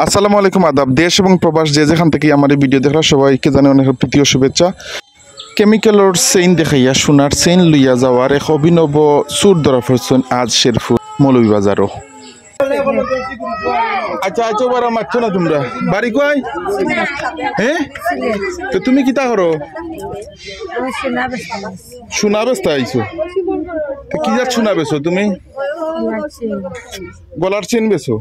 আসসালামু আলাইকুম আদাব। দেশ এবং প্রবাস যে যেখান থেকে আমার এই ভিডিও দেখা সবাইকে জানাই অনেক প্রীতি ও শুভেচ্ছা। কেমিক্যালর চেইন দেখাইয়া সোনার চেইন লইয়া যাওয়ার এক অভিনব সুর ধরা পড়ছেন আজ শেরপুর মৌলভীবাজারও। আচ্ছা আচ্ছা বারা মারছো না তোমরা বাড়ি কই? হ্যাঁ তো তুমি কিতা করো? সোনা বেচতে আইছো? কি যা সোনা বেচো তুমি? গলার চেন বেচো?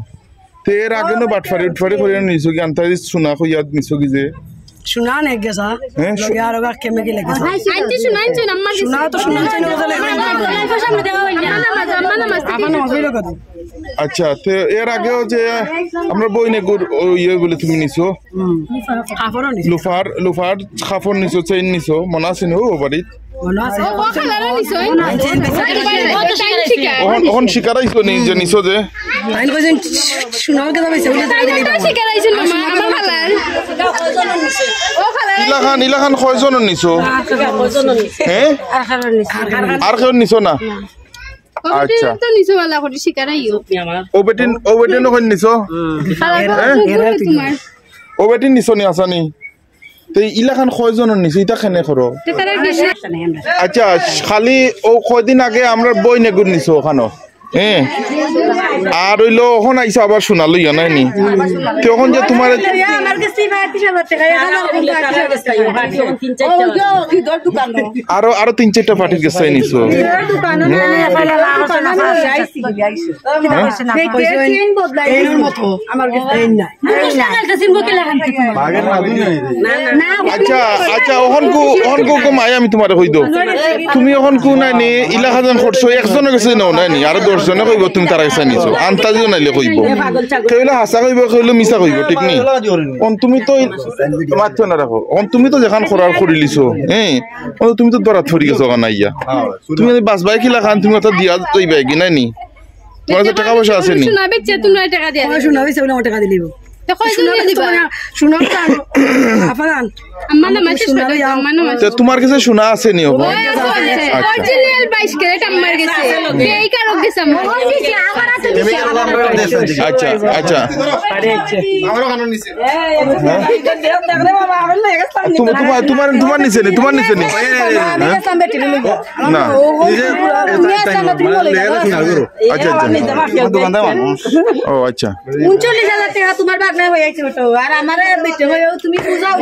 তো এর আগে না বাটফারি উঠফারি করে নিছো কি আন্তারি সোনা কইয়াদ নিছো কি যে सुना नहीं गया हैं यार होगा के में के लगे आंटी सुनाइन सुन अम्मा सुना तो सुना चाहिए वो लगे अपन मजे लगा दो আচ্ছা তো এর আগেও যে আমরা বইনে ইয়ে বলে তুমি নিছো खाफरो नहीं লুফার লুফার খাফর নিছো চেইন নিছো মনে আছে নো বাড়িত? बना से ও খালারা নিছই ওহন শিকারাইছো নি যে নিছো যে लाइन को सुना के दबे से उले তাই শিকারাইছেন মামা আমার খালার ও খালার ইলাখান কয়জন নিছো? হ্যাঁ আর কেউ নিছো না? আচ্ছা তো নিছো वाला করে শিকারাইও ও বেটিন কই নিছো? তোমার ও বেটিন নিছো নি আসানি তো ইলাখান কয়জন নিছো এটা কেনে করো? তারা আচ্ছা খালি ও কয়দিন আগে আমরা বই নেগুর নিছো ওখানো হ্যাঁ আর হইলো ওখান আইসা আবার শোনা লইয়া নাই নি তখন যে তোমার আরো 3-4টা পার্টির গেছে নিছো আচ্ছা আচ্ছা ওহন কো মাই আমি তোমারে কই দো তুমি ওহন কো নাই নি ইলাখাজন করছো একজন গেছে নাও নাই নি আর 10 জনে কইব তুমি তার কাছে নিছো আন্তাজি নাইলে কইব কইলে হাসা কইব কইলে মিছা কইব ঠিক নি অন তুমি তো মাথা না রাখো অন তুমি তো যেখান করার করি লিছো হ্যাঁ অন তুমি তো দরাত ফরি গেছো কানাইয়া তুমি বাসবাই কিলা খান তুমি তো দিয়া কইবা কি নাই নি তোমার কাছে টাকা পয়সা আছে নি শোনা বেচে তোমরা টাকা দিয়া सुना भी से उले टाका दिलिबो তো কই তুমি দিবা सुना तो अपन আম্মা না মাছে আম্মা না মাছে তো তোমার কাছে শোনা আছে নি ও অরিজিনাল 22 ক্যারেট আমার গেছে এই কারক গেছে আমার আচ্ছা আচ্ছা তোমার নিচে নি না আচ্ছা ও আচ্ছা 39,000 টাকা তোমার বাগনা হয়ে গেছে আর আমার বেটে হয়েও তুমি বুঝাও